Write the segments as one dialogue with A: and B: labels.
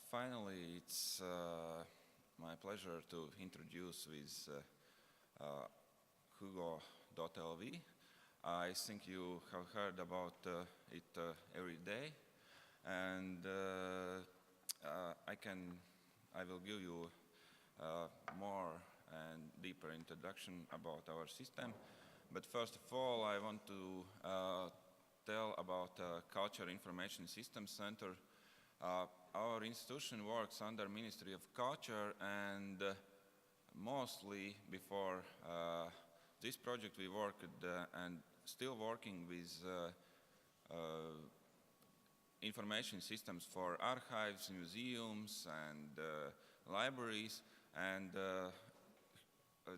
A: Finally, it's my pleasure to introduce with Hugo.lv. I think you have heard about it every day, and I will give you more and deeper introduction about our system. But first of all, I want to tell about Culture Information Systems Center. Our institution works under Ministry of Culture, and mostly before this project we worked and still working with information systems for archives, museums, and libraries. And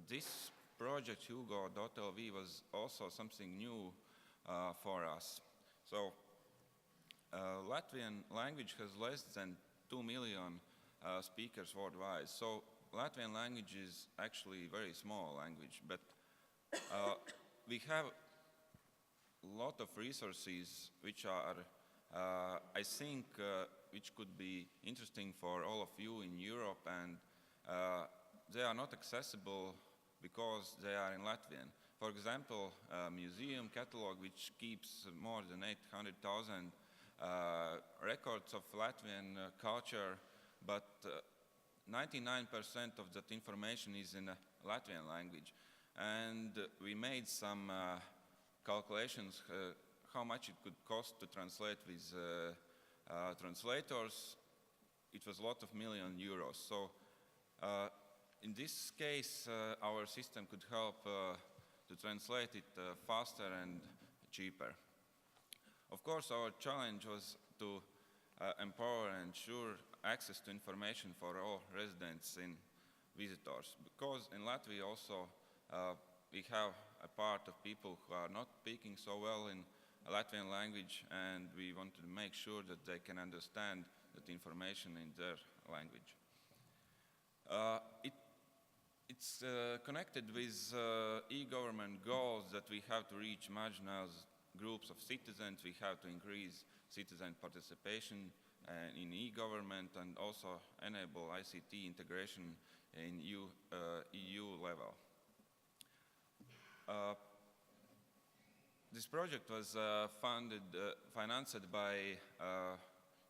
A: this project, Hugo.lv, was also something new for us. So Latvian language has less than 2 million speakers worldwide. So Latvian language is actually a very small language, but we have a lot of resources which are, I think, which could be interesting for all of you in Europe, and they are not accessible because they are in Latvian. For example, a museum catalog which keeps more than 800,000 records of Latvian culture, but 99% of that information is in Latvian language. And we made some calculations how much it could cost to translate with translators. It was a lot of million euros. So in this case, our system could help to translate it faster and cheaper. Of course, our challenge was to empower and ensure access to information for all residents and visitors, because in Latvia also we have a part of people who are not speaking so well in Latvian language, and we want to make sure that they can understand that information in their language. It's connected with e-government goals that we have to reach marginalized groups of citizens. We have to increase citizen participation in e-government and also enable ICT integration in EU level. This project was financed by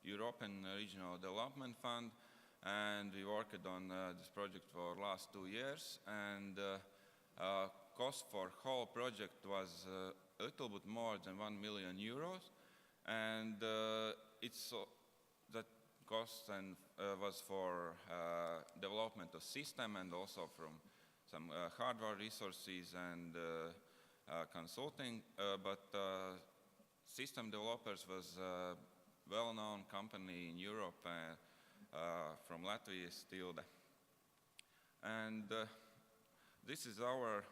A: European Regional Development Fund, and we worked on this project for the last 2 years, and cost for whole project was a little bit more than 1 million euros, and that cost and was for development of system and also from some hardware resources and consulting, but system developers was a well-known company in Europe from Latvia, Stilde. And this is our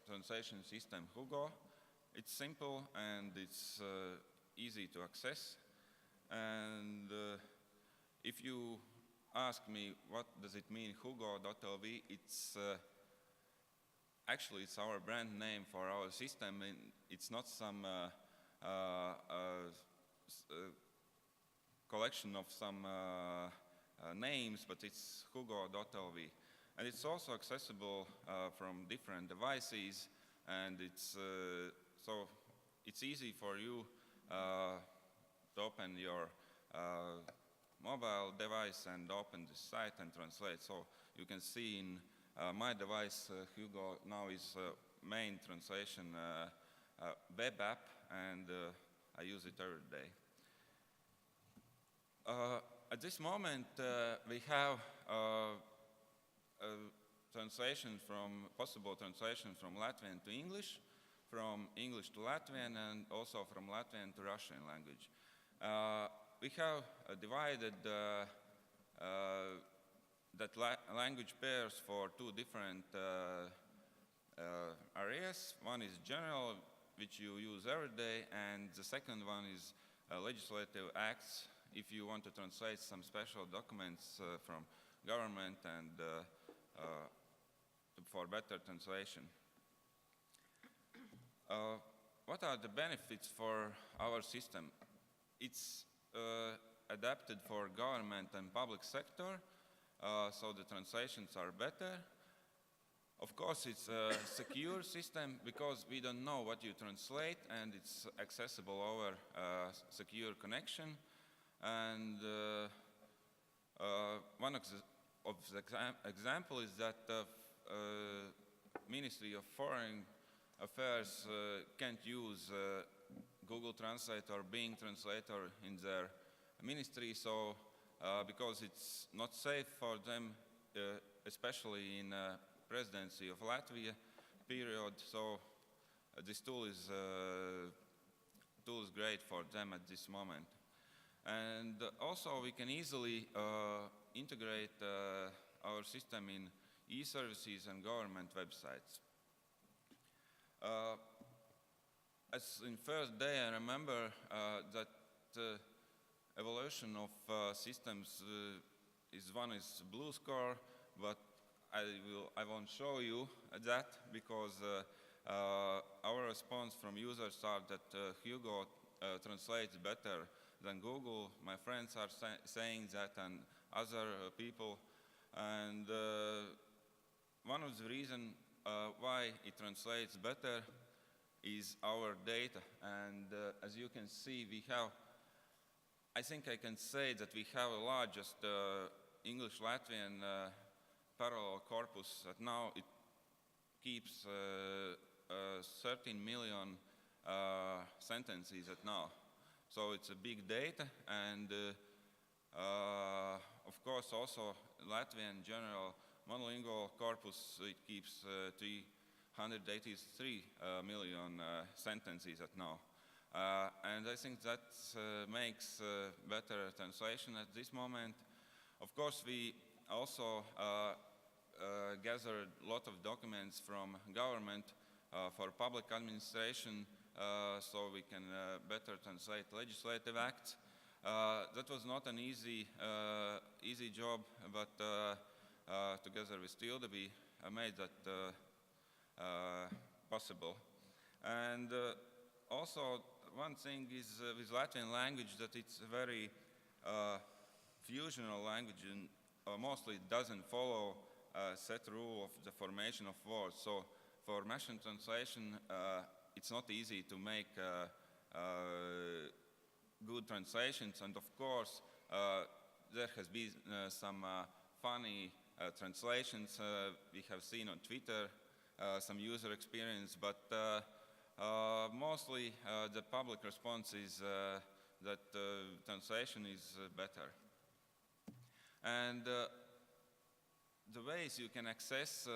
A: translation system, Hugo. It's simple and it's easy to access. And if you ask me what does it mean, Hugo.lv, it's actually it's our brand name for our system. And it's not some collection of some names, but it's Hugo.lv. And it's also accessible from different devices, and it's so it's easy for you to open your mobile device and open the site and translate. So you can see in my device, Hugo now is main translation web app, and I use it every day. At this moment, we have possible translation from Latvian to English, from English to Latvian, and also from Latvian to Russian language. We have divided that language pairs for 2 different areas. One is general, which you use every day, and the second one is legislative acts, if you want to translate some special documents from government and for better translation. What are the benefits for our system? It's adapted for government and public sector, so the translations are better. Of course, it's a secure system because we don't know what you translate, and it's accessible over secure connection. And one of the example is that the Ministry of Foreign Affairs can't use Google Translate or Bing Translator in their ministry, so because it's not safe for them, especially in presidency of Latvia period, so this tool is great for them at this moment. And also we can easily integrate our system in e-services and government websites. As in first day, I remember that evolution of systems is blue score, but I won't show you that because our response from users are that Hugo translates better than Google. My friends are saying that, and other people. And one of the reasons why it translates better is our data. And as you can see, I think I can say that we have the largest English-Latvian parallel corpus. That now it keeps 13 million sentences at now. So it's a big data, and of course also Latvian general monolingual corpus, it keeps 383 million sentences at now. And I think that makes better translation at this moment. Of course, we also gathered a lot of documents from government for public administration, so we can better translate legislative acts. That was not an easy job, but together with Tilde we made that possible. And also one thing is with Latvian language that it's a very fusional language, and mostly it doesn't follow a set rule of the formation of words. So for machine translation, it's not easy to make good translations, and of course there has been some funny translations we have seen on Twitter, some user experience, but mostly the public response is that translation is better. And the ways you can access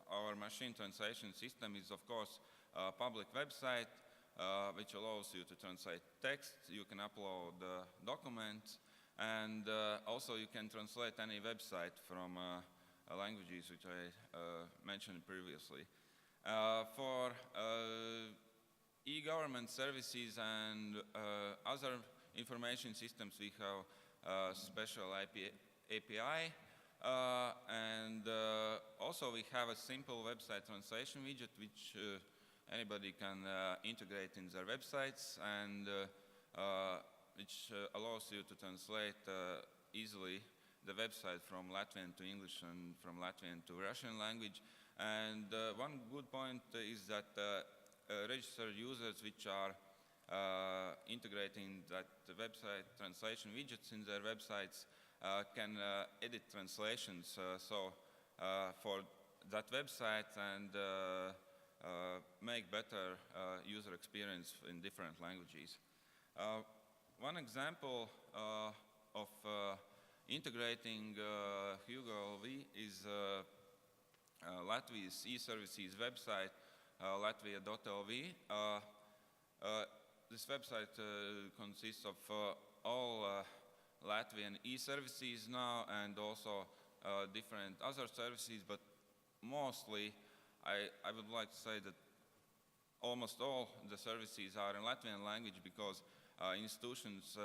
A: our machine translation system is, of course, a public website which allows you to translate text. You can upload documents, and also you can translate any website from languages which I mentioned previously. For e-government services and other information systems, we have special API, and also we have a simple website translation widget which anybody can integrate in their websites, and which allows you to translate easily the website from Latvian to English and from Latvian to Russian language. And one good point is that registered users which are integrating that website translation widgets in their websites can edit translations so for that website, and make better user experience in different languages. One example of integrating Hugo LV is Latvia's e-services website, latvia.lv. This website consists of all Latvian e-services now, and also different other services, but mostly I would like to say that almost all the services are in Latvian language because institutions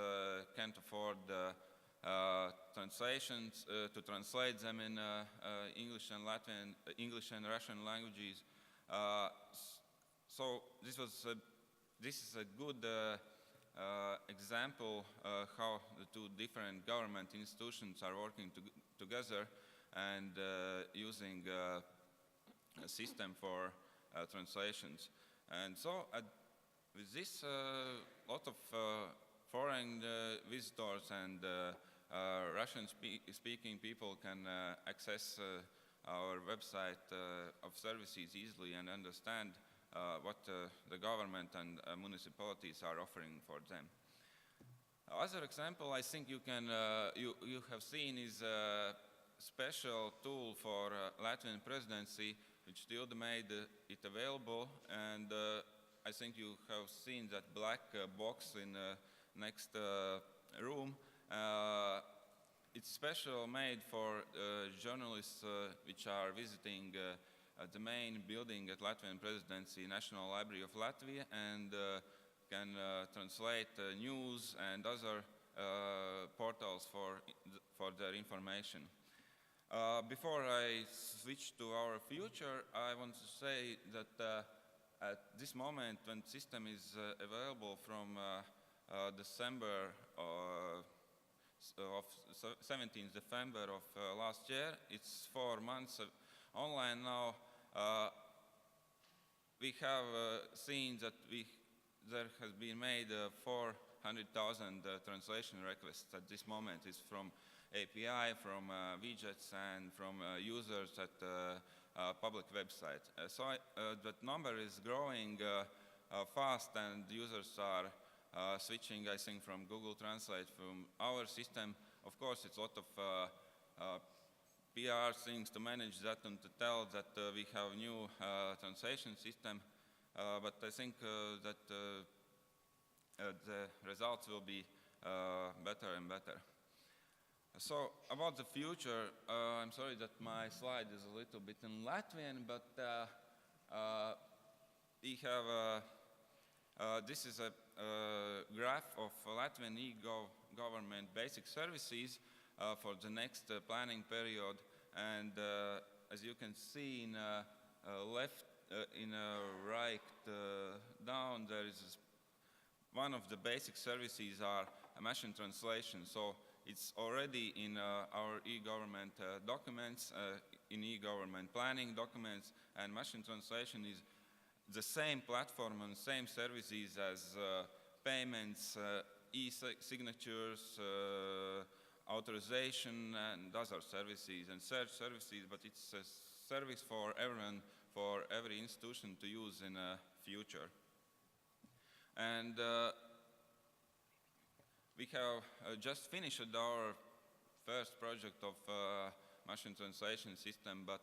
A: can't afford translations to translate them in English and Latvian, English and Russian languages. So this is a good example how the two different government institutions are working together and using a system for translations. And so with this, lot of foreign visitors and Russian-speaking people can access our website of services easily and understand what the government and municipalities are offering for them. Other example I think you have seen is a special tool for Latvian presidency, which Tilda made it available, and I think you have seen that black box in the next room. It's special made for journalists which are visiting the main building at Latvian Presidency, National Library of Latvia, and can translate news and other portals for their information. Before I switch to our future, I want to say that at this moment, when the system is available from December of 17th December of last year, it's 4 months online now. We have seen that there has been made 400,000 translation requests at this moment. It's from API, from widgets, and from users at public website. So that number is growing fast, and users are switching, I think, from Google Translate from our system. Of course, it's a lot of PR things to manage that and to tell that we have a new translation system, but I think that the results will be better and better. So about the future, I'm sorry that my slide is a little bit in Latvian, but we have this is a graph of Latvian e-government basic services for the next planning period, and as you can see in left, in right down, there is one of the basic services are machine translation. So it's already in our e-government documents, in e-government planning documents, and machine translation is the same platform and same services as payments, e-signatures, authorization, and other services, and search services, but it's a service for everyone, for every institution to use in the future. And we have just finished our first project of machine translation system, but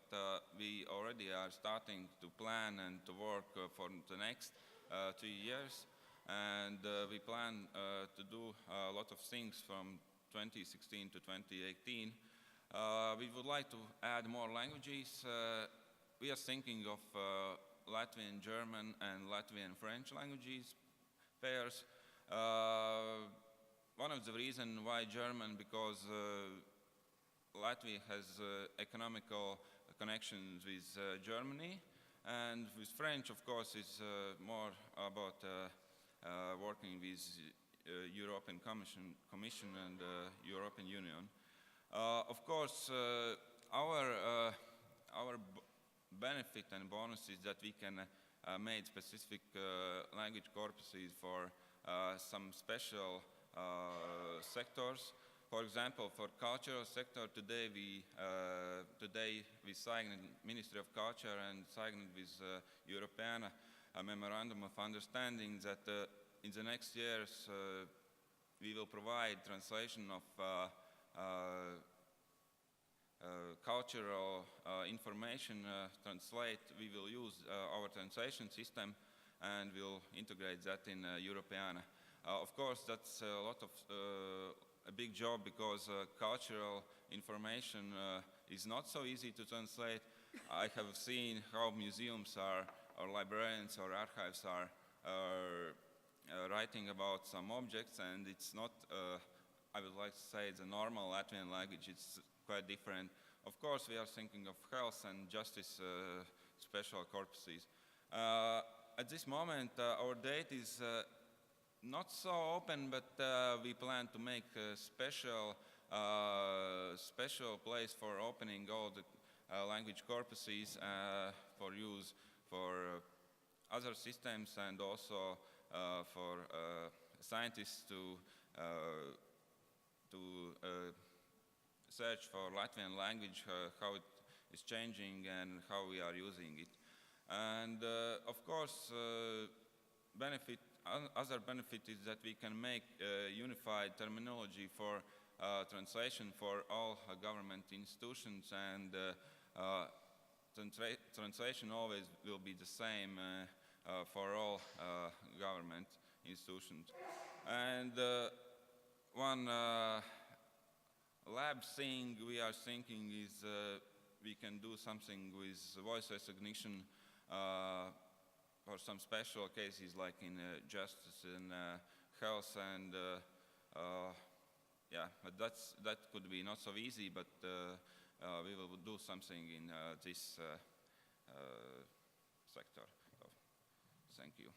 A: we already are starting to plan and to work for the next 2 years, and we plan to do a lot of things from 2016 to 2018. We would like to add more languages. We are thinking of Latvian, German, and Latvian French languages pairs. One of the reasons why German, because Latvia has economical connections with Germany, and with French, of course, is more about working with European Commission and European Union. Of course, our benefit and bonus is that we can make specific language corpuses for some special sectors. For example, for cultural sector, today we signed Ministry of Culture and signed with European a memorandum of understanding that in the next years we will provide translation of cultural information. We will use our translation system and we'll integrate that in Europeana. Of course, that's a big job because cultural information is not so easy to translate. I have seen how museums or librarians or archives are writing about some objects, and it's not, I would like to say, the normal Latvian language. It's quite different. Of course, we are thinking of health and justice special corpuses. At this moment, our date is not so open, but we plan to make a special place for opening all the language corpuses for use for other systems and also for scientists to search for Latvian language, how it is changing and how we are using it. And of course, other benefit is that we can make unified terminology for translation for all government institutions, and translation always will be the same for all government institutions. And one lab thing we are thinking is we can do something with voice recognition for some special cases like in justice and health, and yeah, but that could be not so easy, but we will do something in this sector. So, thank you.